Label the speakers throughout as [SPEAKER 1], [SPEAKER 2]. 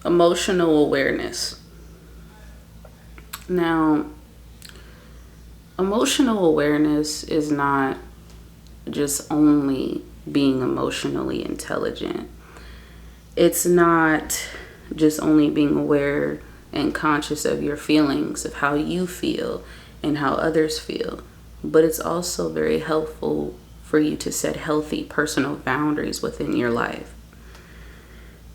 [SPEAKER 1] emotional awareness. Now, emotional awareness is not just only being emotionally intelligent. It's not just only being aware and conscious of your feelings, of how you feel and how others feel, but it's also very helpful for you to set healthy personal boundaries within your life.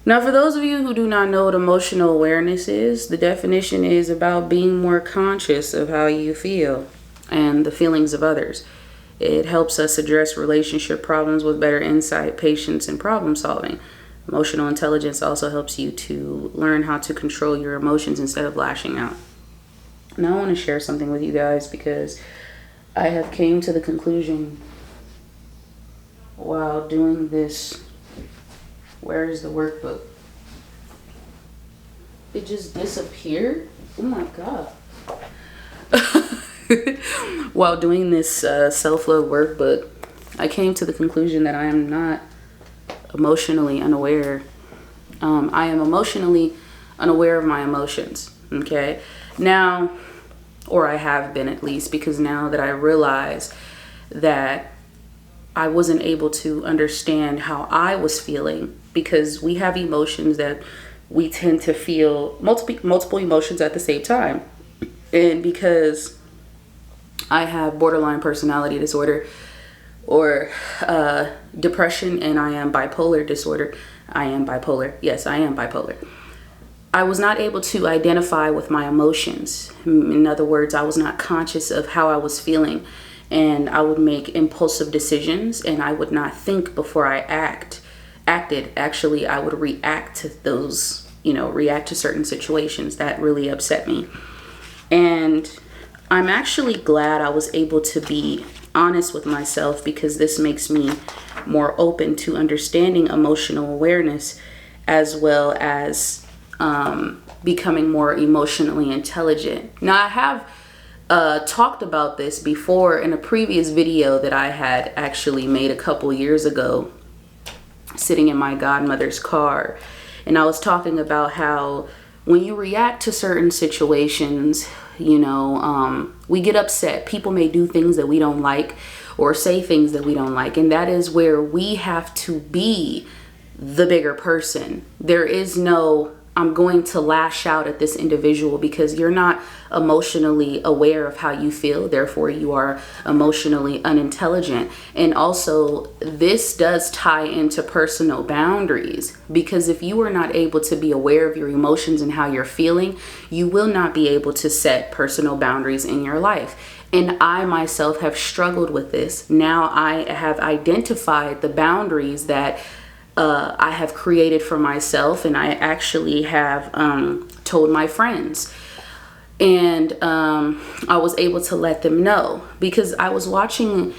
[SPEAKER 1] Now, for those of you who do not know what emotional awareness is, the definition is about being more conscious of how you feel and the feelings of others. It helps us address relationship problems with better insight, patience, and problem solving. Emotional intelligence also helps you to learn how to control your emotions instead of lashing out. Now, I want to share something with you guys because I have came to the conclusion while doing this. Where is the workbook? It just disappeared? Oh my God. While doing this self-love workbook, I came to the conclusion that I am not emotionally unaware. I am emotionally unaware of my emotions, okay? Now, or I have been at least, because now that I realize that I wasn't able to understand how I was feeling, because we have emotions that we tend to feel multiple emotions at the same time. And because I have borderline personality disorder or depression, and I am bipolar disorder. I am bipolar. Yes, I am bipolar. I was not able to identify with my emotions. In other words, I was not conscious of how I was feeling, and I would make impulsive decisions, and I would not think before I acted. Actually, I would react to those, react to certain situations that really upset me. And I'm actually glad I was able to be honest with myself, because this makes me more open to understanding emotional awareness, as well as becoming more emotionally intelligent. Now, I have talked about this before in a previous video that I had actually made a couple years ago, sitting in my godmother's car. And I was talking about how when you react to certain situations, we get upset. People may do things that we don't like or say things that we don't like. And that is where we have to be the bigger person. There is no, I'm going to lash out at this individual, because you're not emotionally aware of how you feel. Therefore, you are emotionally unintelligent. And also, this does tie into personal boundaries, because if you are not able to be aware of your emotions and how you're feeling, you will not be able to set personal boundaries in your life. And I myself have struggled with this. Now I have identified the boundaries that I have created for myself, and I actually have told my friends, and I was able to let them know, because I was watching.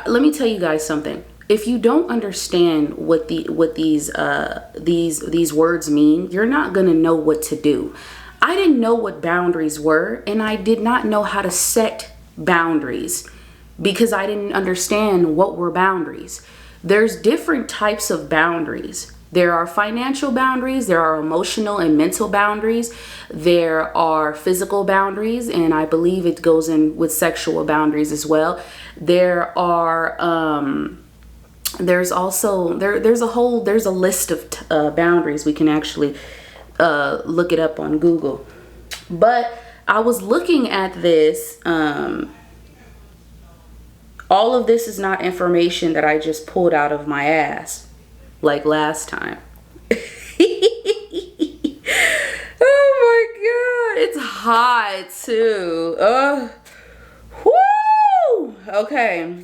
[SPEAKER 1] Let me tell you guys something. If you don't understand what these words mean, you're not gonna know what to do. I didn't know what boundaries were, and I did not know how to set boundaries, because I didn't understand what were boundaries. There's different types of boundaries. There are financial boundaries, there are emotional and mental boundaries, there are physical boundaries, and I believe it goes in with sexual boundaries as well. There are there's also there's a list of boundaries. We can actually look it up on Google. But I was looking at this. All of this is not information that I just pulled out of my ass like last time. Oh my God, it's hot too. Whoo! Okay.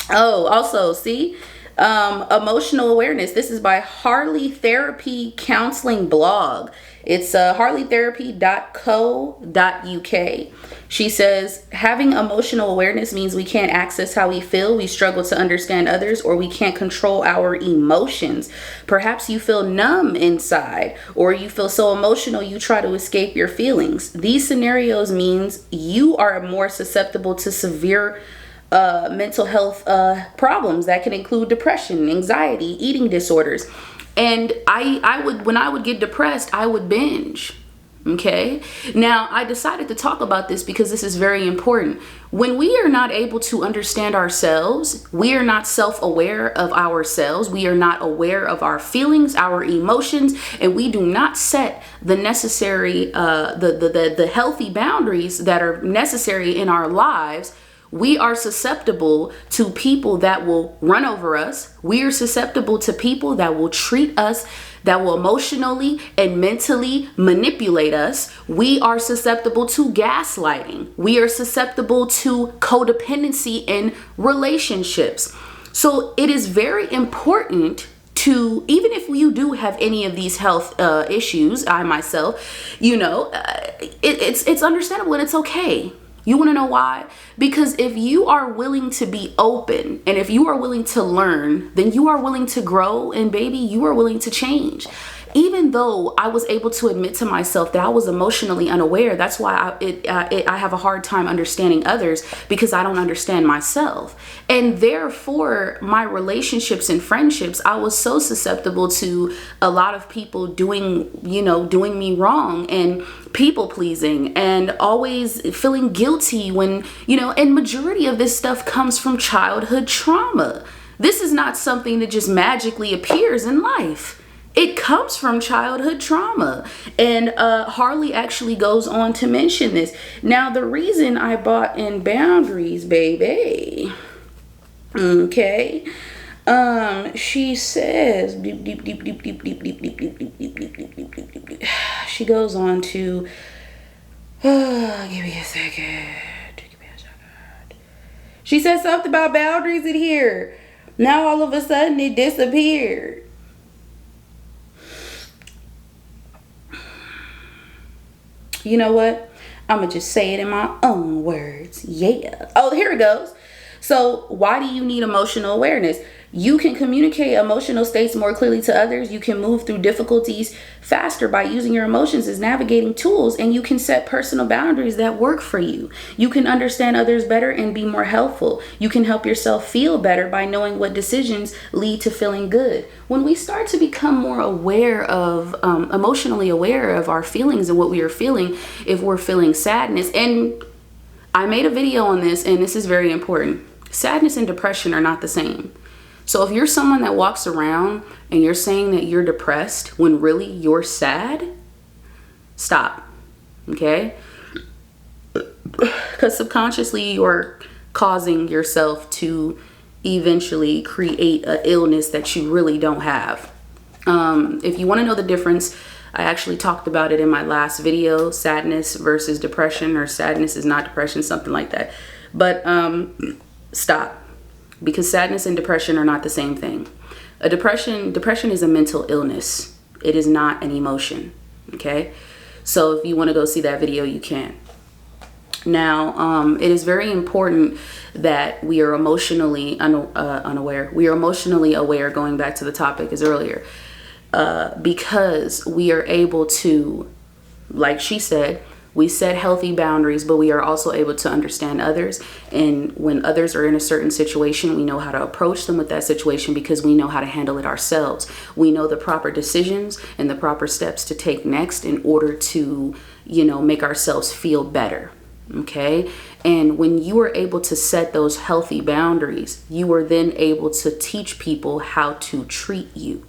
[SPEAKER 1] Oh, also, see, emotional awareness. This is by Harley Therapy Counseling Blog. It's harleytherapy.co.uk. She says, having emotional awareness means we can't access how we feel, we struggle to understand others, or we can't control our emotions. Perhaps you feel numb inside, or you feel so emotional you try to escape your feelings. These scenarios means you are more susceptible to severe mental health problems that can include depression, anxiety, eating disorders. And when I would get depressed, I would binge. Okay. Now, I decided to talk about this because this is very important. When we are not able to understand ourselves, we are not self-aware of ourselves, we are not aware of our feelings, our emotions, and we do not set the necessary, the healthy boundaries that are necessary in our lives, we are susceptible to people that will run over us. We are susceptible to people that will treat us, that will emotionally and mentally manipulate us. We are susceptible to gaslighting. We are susceptible to codependency in relationships. So it is very important to, even if you do have any of these health issues, I myself, it's understandable and it's okay. You want to know why? Because if you are willing to be open and if you are willing to learn, then you are willing to grow, and baby, you are willing to change. Even though I was able to admit to myself that I was emotionally unaware, that's why I have a hard time understanding others, because I don't understand myself. And therefore, my relationships and friendships, I was so susceptible to a lot of people doing me wrong and people pleasing and always feeling guilty when, and majority of this stuff comes from childhood trauma. This is not something that just magically appears in life. It comes from childhood trauma. And Harley actually goes on to mention this. Now, the reason I bought in boundaries, baby, okay, she says, she goes on to, give me a second. She says something about boundaries in here. Now all of a sudden it disappeared. You know what? I'm going to just say it in my own words. Yeah. Oh, here it goes. So why do you need emotional awareness? You can communicate emotional states more clearly to others. You can move through difficulties faster by using your emotions as navigating tools, and you can set personal boundaries that work for you. You can understand others better and be more helpful. You can help yourself feel better by knowing what decisions lead to feeling good. When we start to become more aware of, emotionally aware of our feelings and what we are feeling, if we're feeling sadness, and I made a video on this, and this is very important. Sadness and depression are not the same. So if you're someone that walks around and you're saying that you're depressed when really you're sad, stop, okay? Because subconsciously you're causing yourself to eventually create an illness that you really don't have. If you want to know the difference, I actually talked about it in my last video, sadness versus depression, or sadness is not depression, something like that. But stop. Because sadness and depression are not the same thing. Depression is a mental illness. It is not an emotion. Okay. So if you want to go see that video, you can. Now, it is very important that we are emotionally unaware. We are emotionally aware, going back to the topic as earlier, because we are able to, like she said, we set healthy boundaries, but we are also able to understand others. And when others are in a certain situation, we know how to approach them with that situation because we know how to handle it ourselves. We know the proper decisions and the proper steps to take next in order to, make ourselves feel better. Okay. And when you are able to set those healthy boundaries, you are then able to teach people how to treat you.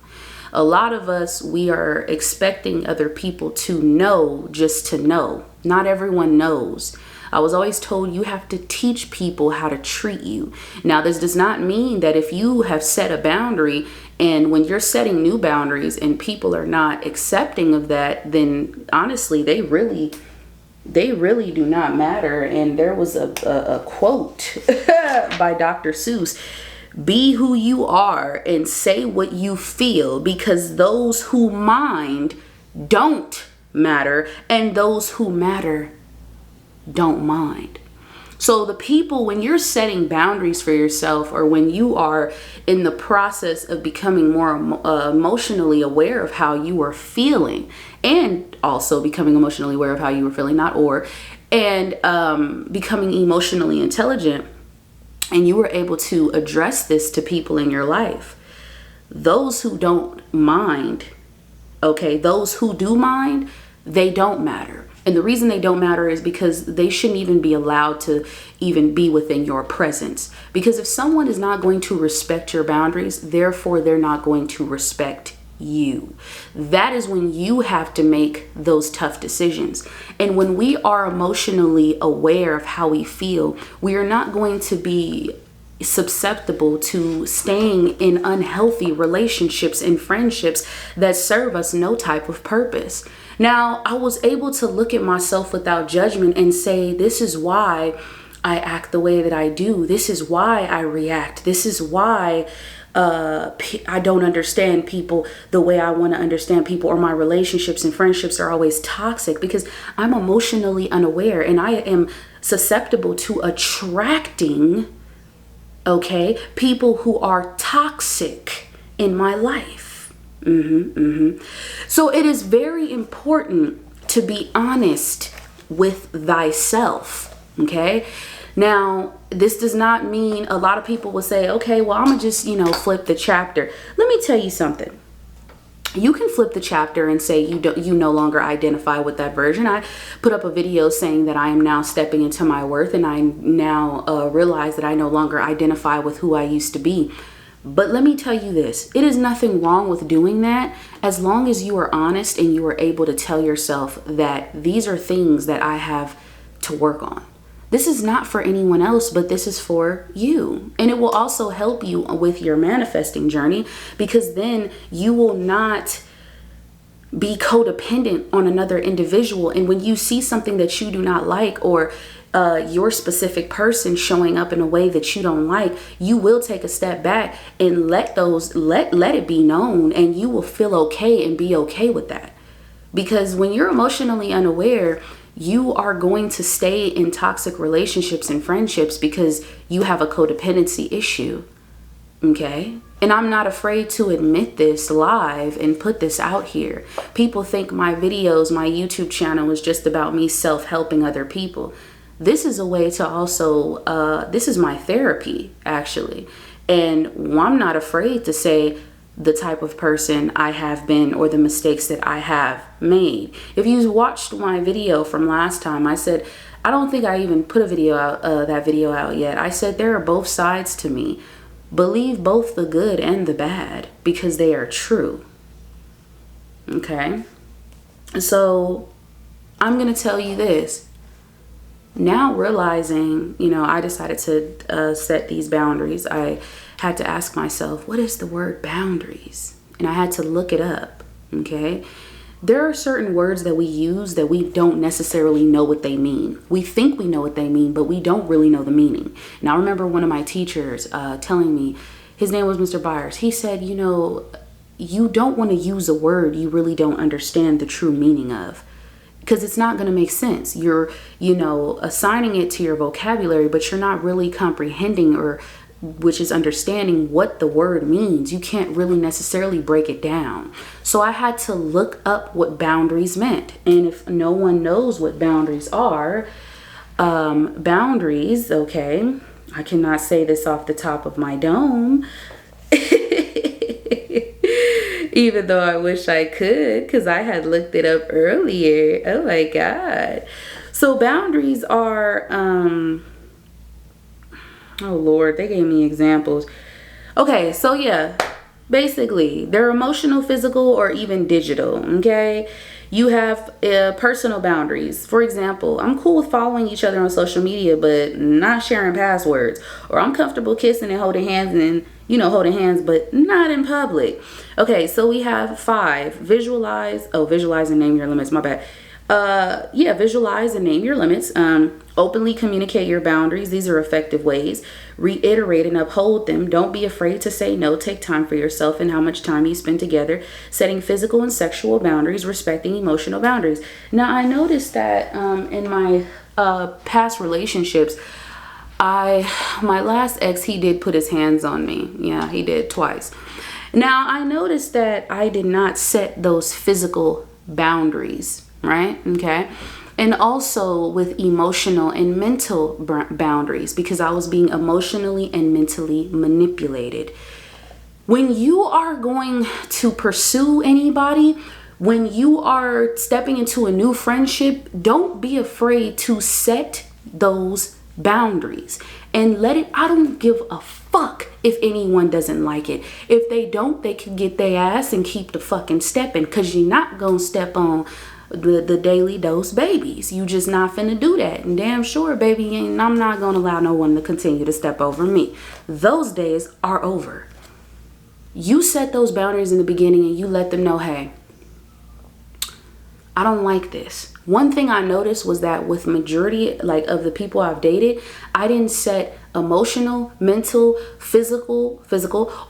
[SPEAKER 1] A lot of us, we are expecting other people to know just to know. Not everyone knows. I was always told you have to teach people how to treat you. Now, this does not mean that if you have set a boundary and when you're setting new boundaries and people are not accepting of that, then honestly, they really do not matter. And there was a quote by Dr. Seuss. Be who you are and say what you feel, because those who mind don't matter and those who matter don't mind. So the people, when you're setting boundaries for yourself, or when you are in the process of becoming more emotionally aware of how you are feeling, and also becoming emotionally aware of how you were feeling, and becoming emotionally intelligent, and you were able to address this to people in your life, Those who don't mind, okay, those who do mind, they don't matter. And the reason they don't matter is because they shouldn't even be allowed to even be within your presence. Because if someone is not going to respect your boundaries, therefore they're not going to respect you. That is when you have to make those tough decisions. And when we are emotionally aware of how we feel, we are not going to be susceptible to staying in unhealthy relationships and friendships that serve us no type of purpose. Now, I was able to look at myself without judgment and say, this is why I act the way that I do. This is why I react. This is why I don't understand people the way I want to understand people, or my relationships and friendships are always toxic, because I'm emotionally unaware and I am susceptible to attracting, okay, people who are toxic in my life. So it is very important to be honest with thyself, okay? Now, this does not mean, a lot of people will say, okay, well, I'm gonna just, flip the chapter. Let me tell you something. You can flip the chapter and say you no longer identify with that version. I put up a video saying that I am now stepping into my worth, and I now realize that I no longer identify with who I used to be. But let me tell you this, it is nothing wrong with doing that as long as you are honest and you are able to tell yourself that these are things that I have to work on. This is not for anyone else, but this is for you. And it will also help you with your manifesting journey, because then you will not be codependent on another individual. And when you see something that you do not like, or your specific person showing up in a way that you don't like, you will take a step back and let it be known, and you will feel okay and be okay with that. Because when you're emotionally unaware, you are going to stay in toxic relationships and friendships because you have a codependency issue. Okay? And I'm not afraid to admit this live and put this out here. People think my videos, my YouTube channel is just about me self-helping other people. This is a way to also, this is my therapy, actually. And I'm not afraid to say the type of person I have been or the mistakes that I have made. If you watched my video from last time, I said, I don't think I even put that video out yet. I said there are both sides to me. Believe both the good and the bad, because they are true. Okay? So I'm going to tell you this. Now realizing, I decided to set these boundaries, I had to ask myself, what is the word boundaries? And I had to look it up, okay? There are certain words that we use that we don't necessarily know what they mean. We think we know what they mean, but we don't really know the meaning. And I remember one of my teachers telling me, his name was Mr. Byers. He said, you don't want to use a word you really don't understand the true meaning of, because it's not going to make sense. You're, assigning it to your vocabulary, but you're not really comprehending, or which is understanding what the word means. You can't really necessarily break it down. So I had to look up what boundaries meant. And if no one knows what boundaries are, boundaries, okay, I cannot say this off the top of my dome, even though I wish I could, because I had looked it up earlier. Oh my God. So boundaries are, oh Lord, they gave me examples. Okay, so yeah, basically they're emotional, physical, or even digital, okay? You have personal boundaries. For example, I'm cool with following each other on social media, but not sharing passwords. Or I'm comfortable kissing and holding hands holding hands, but not in public. Okay, so we have 5. Visualize and name your limits. My bad. Visualize and name your limits. Openly communicate your boundaries. These are effective ways. Reiterate and uphold them. Don't be afraid to say no. Take time for yourself and how much time you spend together. Setting physical and sexual boundaries. Respecting emotional boundaries. Now, I noticed that in my past relationships, my last ex, he did put his hands on me. Yeah, he did twice. Now, I noticed that I did not set those physical boundaries. Right? Okay. And also with emotional and mental boundaries, because I was being emotionally and mentally manipulated. When you are going to pursue anybody, when you are stepping into a new friendship, don't be afraid to set those boundaries and let it. I don't give a fuck if anyone doesn't like it. If they don't, they can get their ass and keep the fucking stepping, because you're not gonna step on the daily dose babies. You just not finna do that. And damn sure, baby, I'm not gonna allow no one to continue to step over me. Those days are over. You set those boundaries in the beginning and you let them know, hey, I don't like this. One thing I noticed was that with majority of the people I've dated, I didn't set emotional, mental, physical,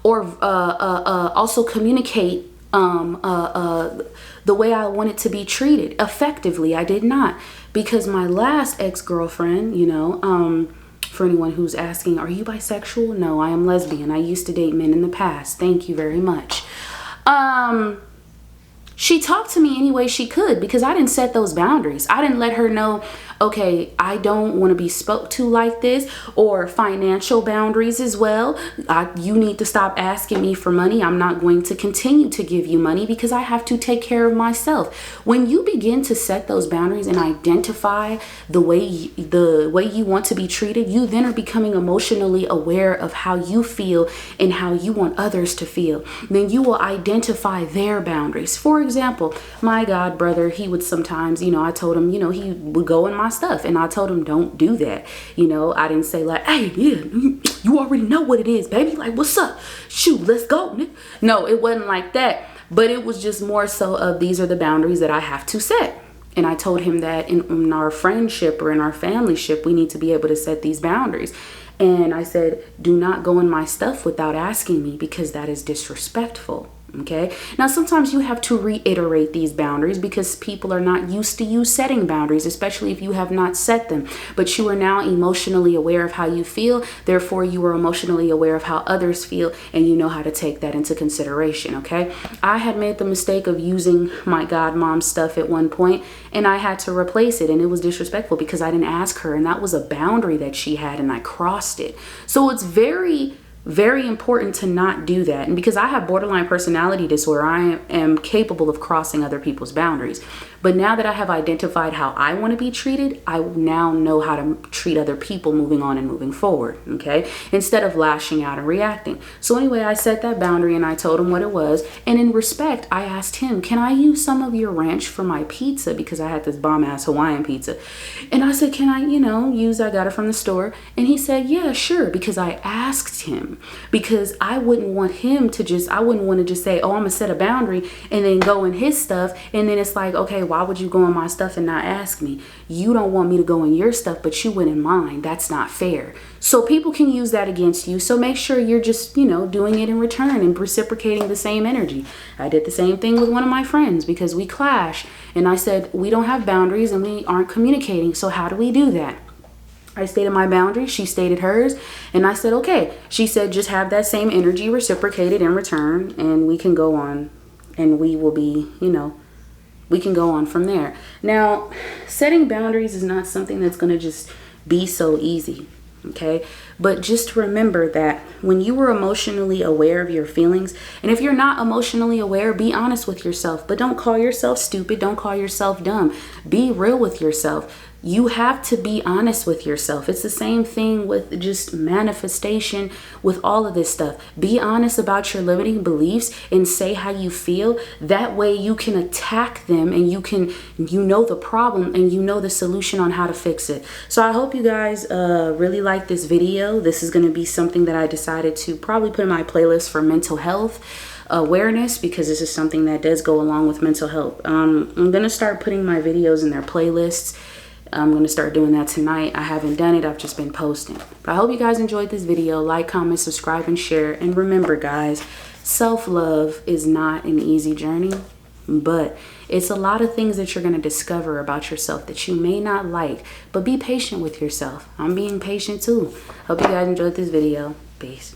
[SPEAKER 1] or also communicate the way I wanted to be treated effectively. I did not, because my last ex-girlfriend, for anyone who's asking, are you bisexual? No, I am lesbian. I used to date men in the past. Thank you very much. She talked to me any way she could because I didn't set those boundaries. I didn't let her know, okay, I don't want to be spoke to like this, or financial boundaries as well. You need to stop asking me for money. I'm not going to continue to give you money because I have to take care of myself. When you begin to set those boundaries and identify the way you want to be treated, you then are becoming emotionally aware of how you feel and how you want others to feel. Then you will identify their boundaries. For example, my god brother, he would sometimes, I told him, he would go in my stuff, and I told him, don't do that. I didn't say like, hey, yeah, you already know what it is, baby. Like, what's up? Shoot, let's go. No, it wasn't like that. But it was just more so of, these are the boundaries that I have to set. And I told him that in our friendship or in our familyship, we need to be able to set these boundaries. And I said, do not go in my stuff without asking me, because that is disrespectful. Okay. Now, sometimes you have to reiterate these boundaries because people are not used to you setting boundaries, especially if you have not set them. But you are now emotionally aware of how you feel. Therefore, you are emotionally aware of how others feel, and you know how to take that into consideration. Okay. I had made the mistake of using my godmom stuff at one point, and I had to replace it. And it was disrespectful because I didn't ask her. And that was a boundary that she had, and I crossed it. So it's very important to not do that. And because I have borderline personality disorder, I am capable of crossing other people's boundaries. But now that I have identified how I want to be treated, I now know how to treat other people moving on and moving forward, okay? Instead of lashing out and reacting. So anyway, I set that boundary and I told him what it was. And in respect, I asked him, can I use some of your ranch for my pizza? Because I had this bomb-ass Hawaiian pizza. And I said, can I, I got it from the store. And he said, yeah, sure. Because I asked him. Because I wouldn't want him to I wouldn't want to just say, oh, I'm going to set a boundary and then go in his stuff. And then it's like, okay, why would you go in my stuff and not ask me? You don't want me to go in your stuff, but you went in mine. That's not fair. So people can use that against you. So make sure you're just, doing it in return and reciprocating the same energy. I did the same thing with one of my friends because we clash. And I said, we don't have boundaries and we aren't communicating. So how do we do that? I stated my boundaries, she stated hers, and I said, okay. She said, just have that same energy reciprocated in return, and we can go on, and we will be, we can go on from there. Now, setting boundaries is not something that's going to just be so easy, okay? But just remember that when you are emotionally aware of your feelings, and if you're not emotionally aware, be honest with yourself, but don't call yourself stupid, don't call yourself dumb. Be real with yourself. You have to be honest with yourself. It's the same thing with just manifestation, with all of this stuff. Be honest about your limiting beliefs and say how you feel. That way you can attack them and you know the problem and you know the solution on how to fix it. So I hope you guys really like this video. This is going to be something that I decided to probably put in my playlist for mental health awareness, because this is something that does go along with mental health. I'm going to start putting my videos in their playlists. I'm going to start doing that tonight. I haven't done it. I've just been posting. But I hope you guys enjoyed this video. Like, comment, subscribe, and share. And remember, guys, self-love is not an easy journey, but it's a lot of things that you're going to discover about yourself that you may not like. But be patient with yourself. I'm being patient too. Hope you guys enjoyed this video. Peace.